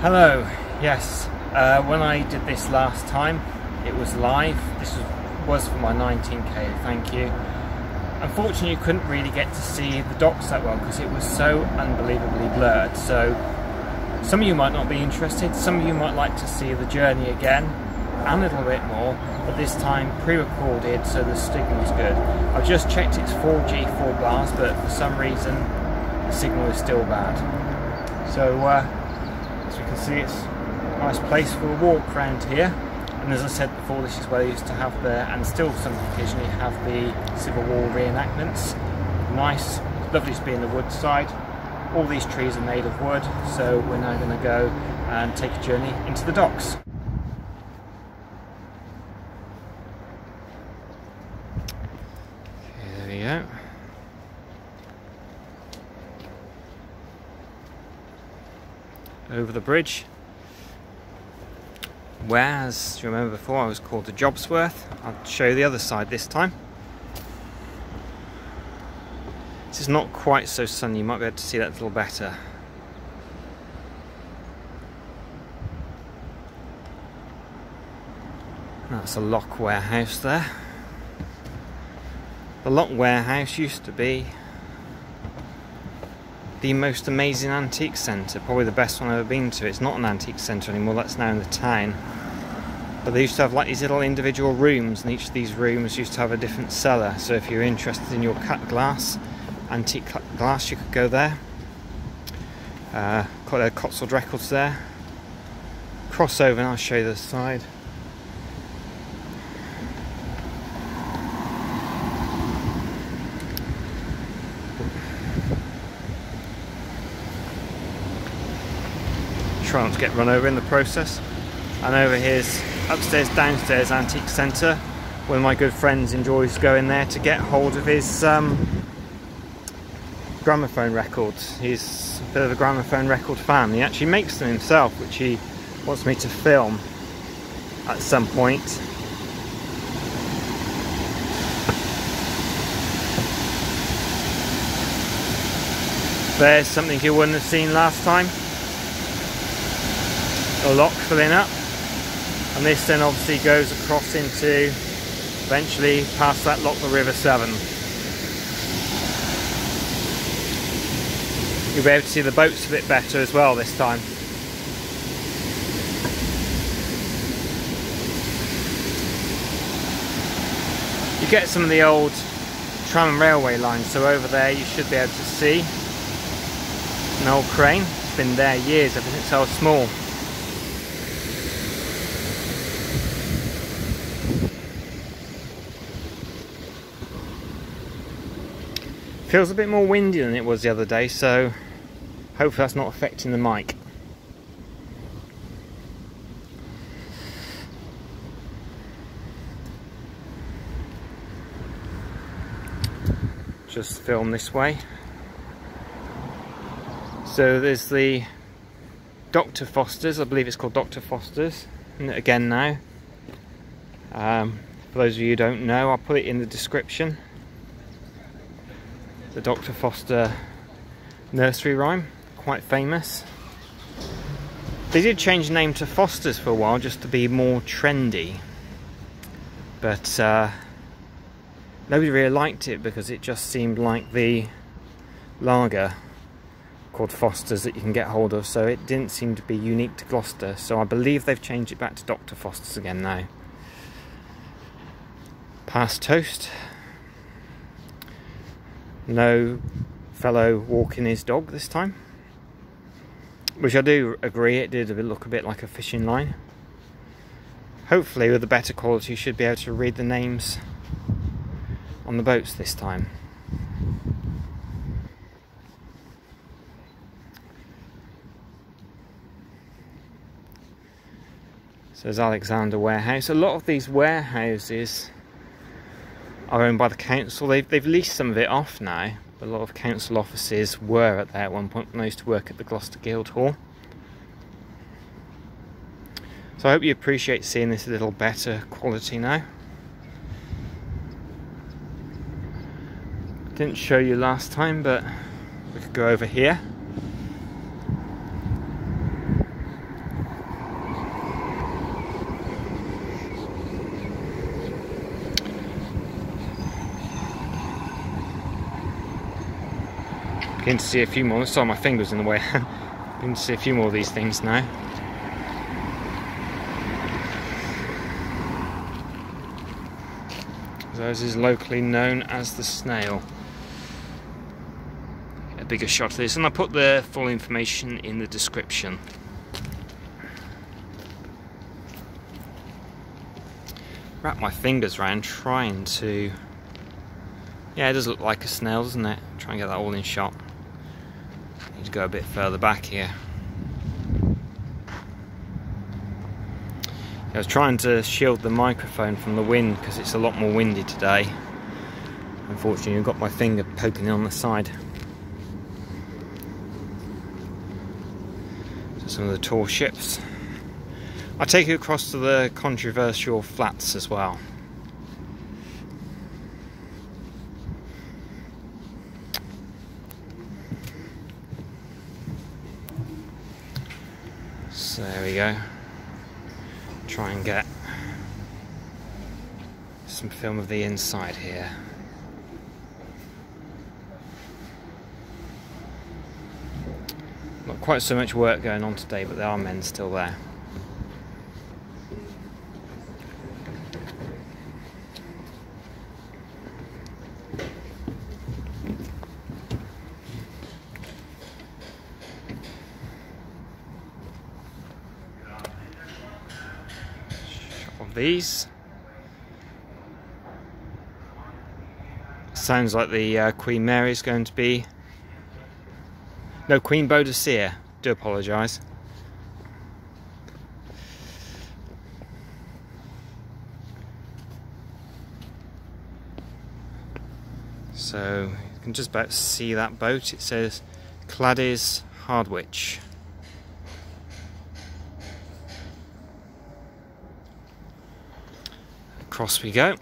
Hello, yes, when I did this last time, it was live. This was for my 19k, thank you. Unfortunately, you couldn't really get to see the docks that well because it was so unbelievably blurred. So some of you might not be interested, some of you might like to see the journey again and a little bit more, but this time pre-recorded so the signal's good. I've just checked it's 4G, 4 bars, but for some reason the signal is still bad. So as you can see, it's a nice place for a walk around here, and as I said before, this is where they used to have the, and still some occasionally have the Civil War reenactments. Nice, lovely to be in the wood side. All these trees are made of wood, so we're now going to go and take a journey into the docks. Okay, there we go. Over the bridge, whereas, do you remember before I was called the Jobsworth? I'll show you the other side this time. This is not quite so sunny, you might be able to see that a little better. That's a lock warehouse there. The lock warehouse used to be the most amazing antique centre, probably the best one I've ever been to. It's not an antique centre anymore, that's now in the town. But they used to have like these little individual rooms, and each of these rooms used to have a different cellar. So if you're interested in your cut glass, antique cut glass, you could go there. Got their Cotswold records there. Cross over and I'll show you the side. Try not to get run over in the process. And over here's upstairs, downstairs antique centre. One of my good friends enjoys going there to get hold of his gramophone records. He's a bit of a gramophone record fan. He actually makes them himself, which he wants me to film at some point. There's something you wouldn't have seen last time. A lock filling up, and this then obviously goes across into, eventually past that lock, the River Severn. You'll be able to see the boats a bit better as well this time. You get some of the old tram and railway lines, so over there you should be able to see an old crane. It's been there years, ever since I was small. Feels a bit more windy than it was the other day, so hopefully that's not affecting the mic. Just film this way. So there's the Dr. Foster's, I believe it's called Dr. Foster's, again now. For those of you who don't know, I'll put it in the description. The Dr. Foster nursery rhyme, quite famous. They did change the name to Foster's for a while just to be more trendy, but nobody really liked it because it just seemed like the lager called Foster's that you can get hold of, so it didn't seem to be unique to Gloucester, so I believe they've changed it back to Dr. Foster's again now. Past toast. No fellow walking his dog this time, which I do agree, it did look a bit like a fishing line. Hopefully with the better quality you should be able to read the names on the boats this time. So there's Alexander Warehouse. A lot of these warehouses are owned by the council. They've leased some of it off now, but a lot of council offices were at there at one point when I used to work at the Gloucester Guildhall. So I hope you appreciate seeing this a little better quality now. Didn't show you last time, but we could go over here. Begin to see a few more. Sorry, my finger's in the way. Begin to see a few more of these things now. This is locally known as the snail. Get a bigger shot of this, and I'll put the full information in the description. Wrap my fingers around trying to... Yeah, it does look like a snail, doesn't it? Try and get that all in shot. Need to go a bit further back here. I was trying to shield the microphone from the wind because it's a lot more windy today. Unfortunately, I've got my finger poking on the side. So some of the tall ships. I'll take you across to the controversial flats as well. So there we go. Try and get some film of the inside here. Not quite so much work going on today, but there are men still there. These sounds like the Queen Mary is going to be Queen Boadicea. Do apologise. So you can just about see that boat. It says Cladis Harwich. Across we go.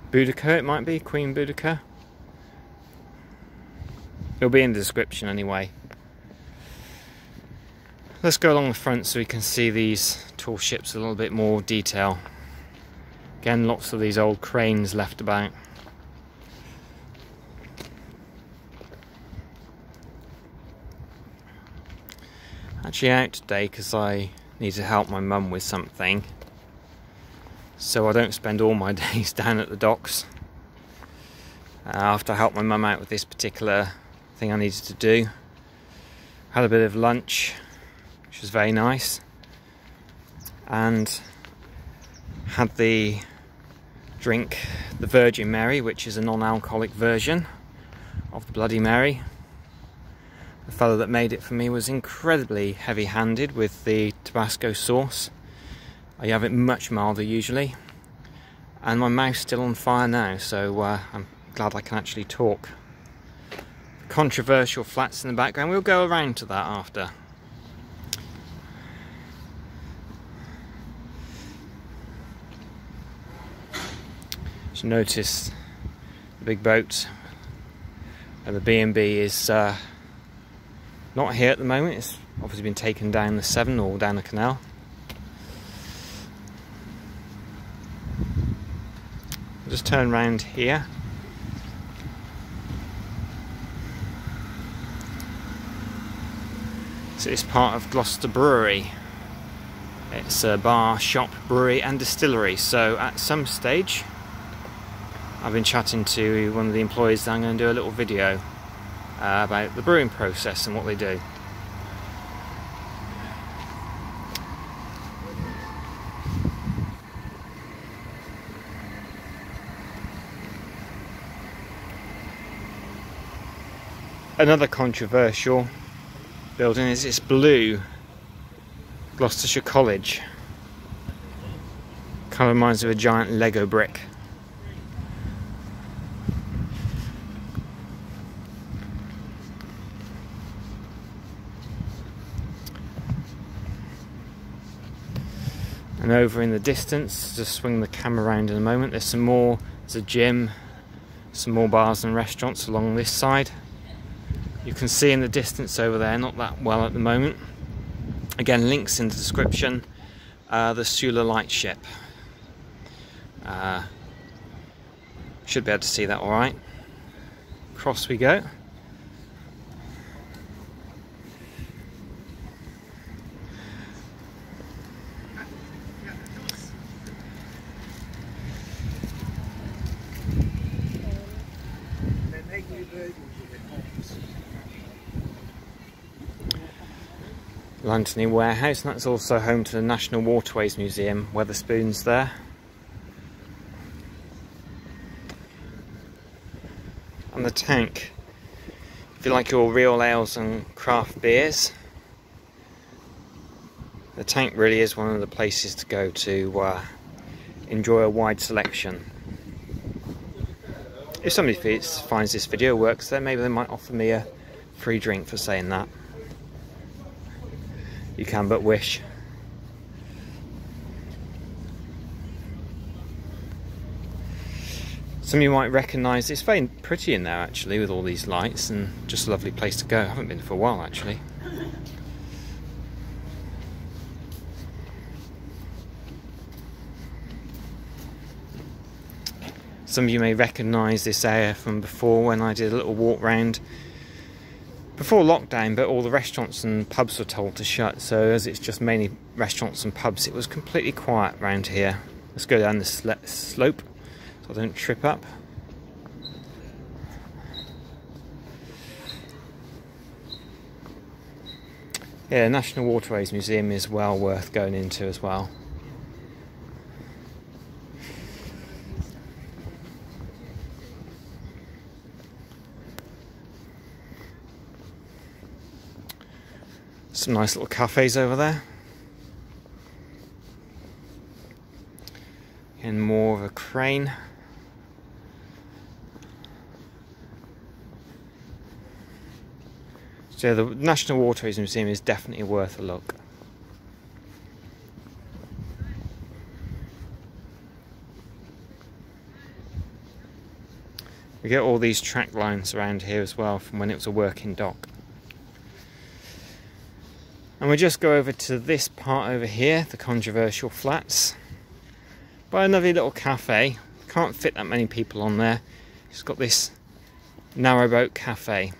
Boudica, it might be, Queen Boudica. It'll be in the description anyway. Let's go along the front so we can see these tall ships a little bit more detail. Again, lots of these old cranes left about. Actually out today because I need to help my mum with something, so I don't spend all my days down at the docks. After I helped my mum out with this particular thing I needed to do, had a bit of lunch, which was very nice, and had the drink, the Virgin Mary, which is a non-alcoholic version of the Bloody Mary. The fellow that made it for me was incredibly heavy-handed with the Tabasco sauce. I have it much milder usually, and my mouth's still on fire now, so I'm glad I can actually talk. Controversial flats in the background. We'll go around to that after. Just notice the big boat and the B&B is not here at the moment. It's obviously been taken down the Severn or down the canal. I'll just turn round here. So it's part of Gloucester Brewery. It's a bar, shop, brewery and distillery. So at some stage I've been chatting to one of the employees that I'm going to do a little video about the brewing process and what they do. Another controversial building is this blue Gloucestershire College. Kind of reminds me of a giant Lego brick. And over in the distance, just swing the camera around in a moment, there's some more, there's a gym, some more bars and restaurants along this side. You can see in the distance over there, not that well at the moment, Again, links in the description. The Sula lightship. Should be able to see that all right. Across we go. London Warehouse, and that's also home to the National Waterways Museum. Wetherspoons there. And the tank. If you like your real ales and craft beers, the tank really is one of the places to go to enjoy a wide selection. If somebody finds this video works, then maybe they might offer me a free drink for saying that. You can but wish. Some of you might recognise it's very pretty in there actually, with all these lights, and just a lovely place to go. I haven't been for a while actually. Some of you may recognise this area from before when I did a little walk round before lockdown, but all the restaurants and pubs were told to shut, so as it's just mainly restaurants and pubs, it was completely quiet around here. Let's go down this slope so I don't trip up. Yeah, National Waterways Museum is well worth going into as well. Some nice little cafes over there. And more of a crane. So the National Waterways Museum is definitely worth a look. We get all these track lines around here as well from when it was a working dock. And we'll just go over to this part over here, the controversial flats. By another little cafe. Can't fit that many people on there. It's got this Narrowboat Cafe,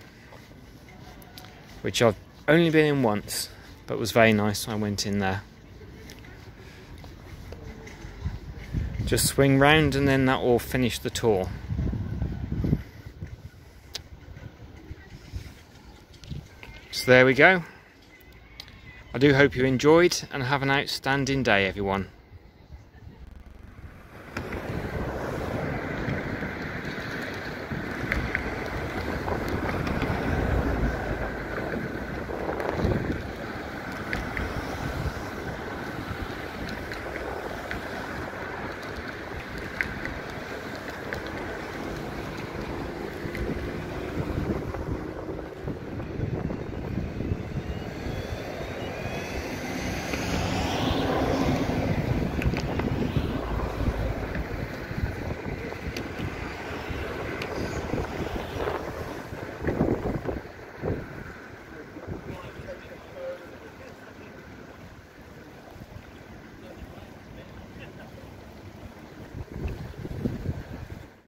which I've only been in once, but was very nice when I went in there. Just swing round and then that will finish the tour. So there we go. I do hope you enjoyed, and have an outstanding day, everyone.